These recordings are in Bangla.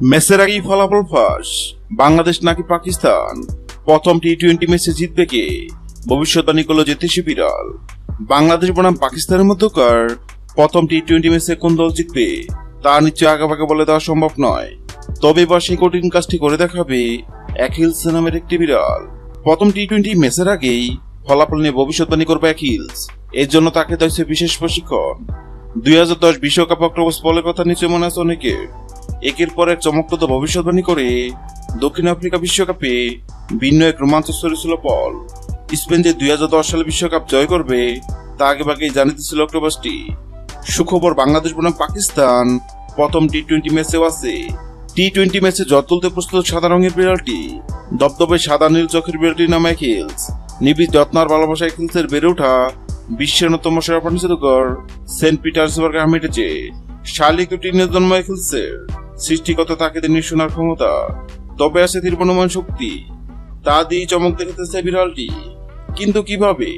ম্যাচের আগেই ফলাফল ফাঁস, বাংলাদেশ নাকি পাকিস্তান প্রথম টি-20 ম্যাচে জিতবে কে? ভবিষ্যৎবাণী করল জ্যোতিষী বিড়াল। বাংলাদেশ বনাম পাকিস্তানের মধ্যকার প্রথম টি-20 ম্যাচে কোন দল জিতবে তা নিশ্চয় আগেভাগে বলে দেওয়া সম্ভব নয়। তবে এবার সেই কঠিন কাজটি করে দেখাবে অ্যাকিলস নামের একটি বিড়াল। প্রথম টি-20 ম্যাচের আগেই ফলাফল নিয়ে ভবিষ্যৎবাণী করবে অ্যাকিলস। এর জন্য তাকে দিয়েছে বিশেষ প্রশিক্ষণ। 2010 বিশ্বকাপ অক্টোবর বলের কথা নিচে মনে আছে অনেকের। একের পর এক চমকপ্রদ ভবিষ্যৎবাণী করে দক্ষিণ আফ্রিকা বিশ্বকাপে ভিন্ন এক রোমাঞ্চ ছড়িয়েছিল পল। স্পেন যে 2010 সালে বিশ্বকাপ জয় করবে তা আগেভাগেই জানিয়েছিল অক্টোবরটি। সুখবর, বাংলাদেশ বনাম পাকিস্তান প্রথম টি-20 ম্যাচেও আছে। টি-20 ম্যাচে জয় তুলতে প্রস্তুত সাদা রঙের বিড়ালটি। দবদবে সাদা নীল চোখের বিড়ালটির নাম অ্যাকিলস। নিবিড় যত্ন আর ভালোবাসা অ্যাকিলসের বেড়ে ওঠা বিশ্বের অন্যতম সেরা প্রাণী জাদুঘর সেন্ট পিটার্সবার্গে হামিটেছে। শালিক টিনের জন্ম অ্যাকিলসের সৃষ্টিগত তাকে নিঃশোনার ক্ষমতা, তবে আছে তীর্পণমান শক্তি। তা দিয়ে চমক দেখাতেছে বিড়ালটি। কিন্তু কিভাবে?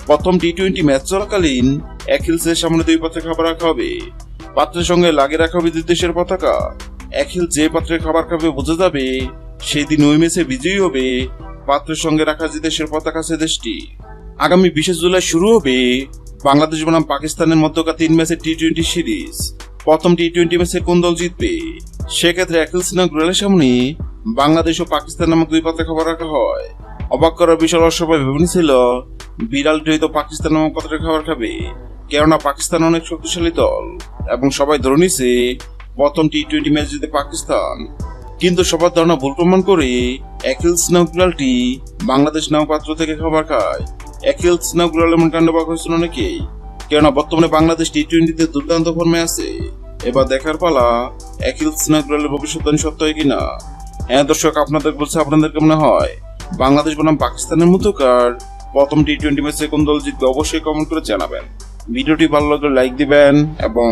প্রথম টি-20 ম্যাচ চলাকালীন অ্যাকিলসের সামনে 2 পাত্রে খাবার রাখা হবে। পাত্রের সঙ্গে লাগিয়ে রাখা হবে 2 দেশের পতাকা। অ্যাকিল যে পাত্রে খাবার খাবে বোঝা যাবে সেই দিন ওই ম্যাচে বিজয়ী হবে পাত্রের সঙ্গে রাখা যে দেশের পতাকা সে দেশটি। আগামী 20 জুলাই শুরু হবে বাংলাদেশ বনাম পাকিস্তানের মধ্যকার 3 ম্যাচের টি-20 সিরিজ। প্রথম টি-20 ম্যাচে কোন দল জিতবে? সেক্ষেত্রে অ্যাকিলস নামক বিড়ালের সামনে বাংলাদেশ ও পাকিস্তান নামক 2 পাত্রে খাবার রাখা হয়। অবাক করার বিষয় সবাই ভেবে নিয়েছিল বিড়ালটি হয়তো পাকিস্তান নামক পাত্রে খাবার খাবে, কেননা পাকিস্তান অনেক শক্তিশালী দল এবং সবাই ধরে নিছে প্রথম টি-20 ম্যাচ জিতে পাকিস্তান। কিন্তু সবার ধারণা ভুল প্রমাণ করে অ্যাকিলস নামক বিড়ালটি বাংলাদেশ নামক পাত্র থেকে খাবার খায়। অ্যাকিলস নামক বিড়াল এমন কাণ্ড বাক হয়েছিল অনেকেই, কেননা বর্তমানে বাংলাদেশ টি-20তে দুর্দান্ত ফর্মে আছে। এবার দেখার পালা অ্যাকিলস নামক বিড়ালের ভবিষ্যৎবাণী সত্য হয় কিনা। হ্যাঁ দর্শক, আপনাদের বলছে আপনাদের কেমন হয় বাংলাদেশ বনাম পাকিস্তানের মধ্যকার প্রথম টি-20 ম্যাচে কোন দল জিতবে অবশ্যই কমেন্ট করে জানাবেন। ভিডিওটি ভালো লাগলে লাইক দিবেন এবং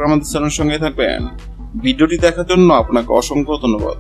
আমাদের চ্যানেলের সঙ্গে থাকবেন। ভিডিওটি দেখার জন্য আপনাকে অসংখ্য ধন্যবাদ।